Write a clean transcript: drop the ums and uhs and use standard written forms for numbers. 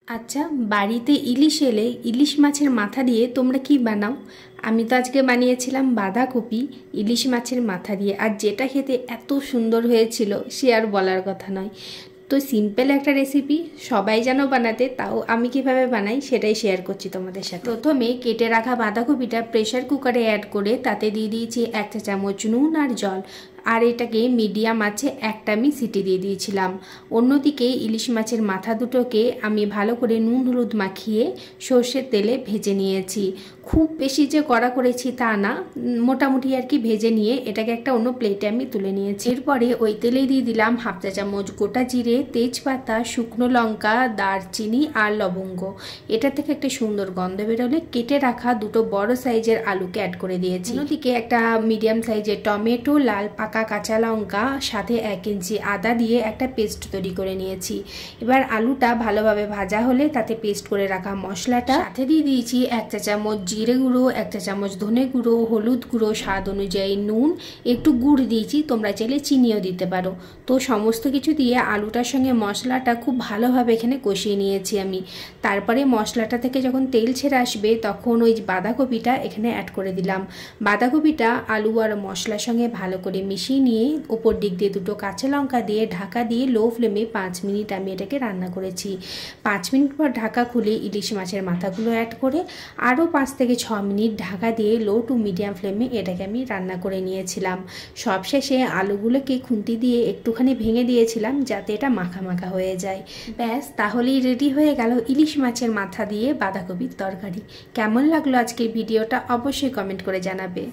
আচ্ছা, বাড়িতে ইলিশ এলে ইলিশ মাছের মাথা দিয়ে তোমরা কি বানাও? আমি তো আজকে বানিয়েছিলাম বাঁধাকপি ইলিশ মাছের মাথা দিয়ে, আর যেটা খেতে এত সুন্দর হয়েছিল সে আর বলার কথা নয়। তো সিম্পল একটা রেসিপি, সবাই যেন বানাতে, তাও আমি কিভাবে বানাই সেটাই শেয়ার করছি তোমাদের সাথে। প্রথমে কেটে রাখা বাঁধাকপিটা প্রেশার কুকারে অ্যাড করে তাতে দিয়ে দিয়েছি 1 চা চামচ নুন আর জল, আর এটাকে মিডিয়াম আছে একটা আমি সিটি দিয়ে দিয়েছিলাম। অন্যদিকে ইলিশ মাছের মাথা দুটোকে আমি ভালো করে নুন হলুদ মাখিয়ে সর্ষের তেলে ভেজে নিয়েছি। খুব বেশি যে কড়া করেছি তা না, মোটামুটি আর কি ভেজে নিয়ে এটাকে একটা অন্য প্লেটে আমি তুলে নিয়েছি। এরপরে ওই তেলে দিয়ে দিলাম 1/2 চা চামচ গোটা জিরে, তেজপাতা, শুকনো লঙ্কা, দারচিনি আর লবঙ্গ। এটা থেকে একটা সুন্দর গন্ধ বেরোলে কেটে রাখা দুটো বড় সাইজের আলুকে অ্যাড করে দিয়েছি। অন্যদিকে একটা মিডিয়াম সাইজের টমেটো, লাল পাকা কাঁচা লঙ্কা, সাথে 1 ইঞ্চি আদা দিয়ে একটা পেস্ট তৈরি করে নিয়েছি। এবার আলুটা ভালোভাবে ভাজা হলে তাতে পেস্ট করে রাখা মশলাটা সাথে দিয়ে দিয়েছি 1 চা চামচ জিরে গুঁড়ো, 1 চা চামচ ধনে গুঁড়ো, হলুদ গুঁড়ো, স্বাদ অনুযায়ী নুন, একটু গুড় দিয়েছি, তোমরা চাইলে চিনিও দিতে পারো। তো সমস্ত কিছু দিয়ে আলুটার সঙ্গে মশলাটা খুব ভালোভাবে এখানে কষিয়ে নিয়েছি আমি। তারপরে মশলাটা থেকে যখন তেল ছেড়ে আসবে তখন ওই বাঁধাকপিটা এখানে অ্যাড করে দিলাম। বাঁধাকপিটা আলু আর মশলার সঙ্গে ভালো করে মিশিয়ে নিয়ে ওপর দিক দিয়ে দুটো কাঁচা লঙ্কা দিয়ে ঢাকা দিয়ে লো ফ্লেমে 5 মিনিট আমি এটাকে রান্না করেছি। 5 মিনিট পর ঢাকা খুলে ইলিশ মাছের মাথাগুলো অ্যাড করে আরও 5 থেকে 6 মিনিট ঢাকা দিয়ে লো টু মিডিয়াম ফ্লেমে এটাকে আমি রান্না করে নিয়েছিলাম। সবশেষে আলুগুলোকে খুন্তি দিয়ে একটুখানি ভেঙে দিয়েছিলাম যাতে এটা মাখা মাখা হয়ে যায়। ব্যাস, তাহলেই রেডি হয়ে গেল ইলিশ মাছের মাথা দিয়ে বাঁধাকপির তরকারি। কেমন লাগলো আজকের ভিডিওটা অবশ্যই কমেন্ট করে জানাবে।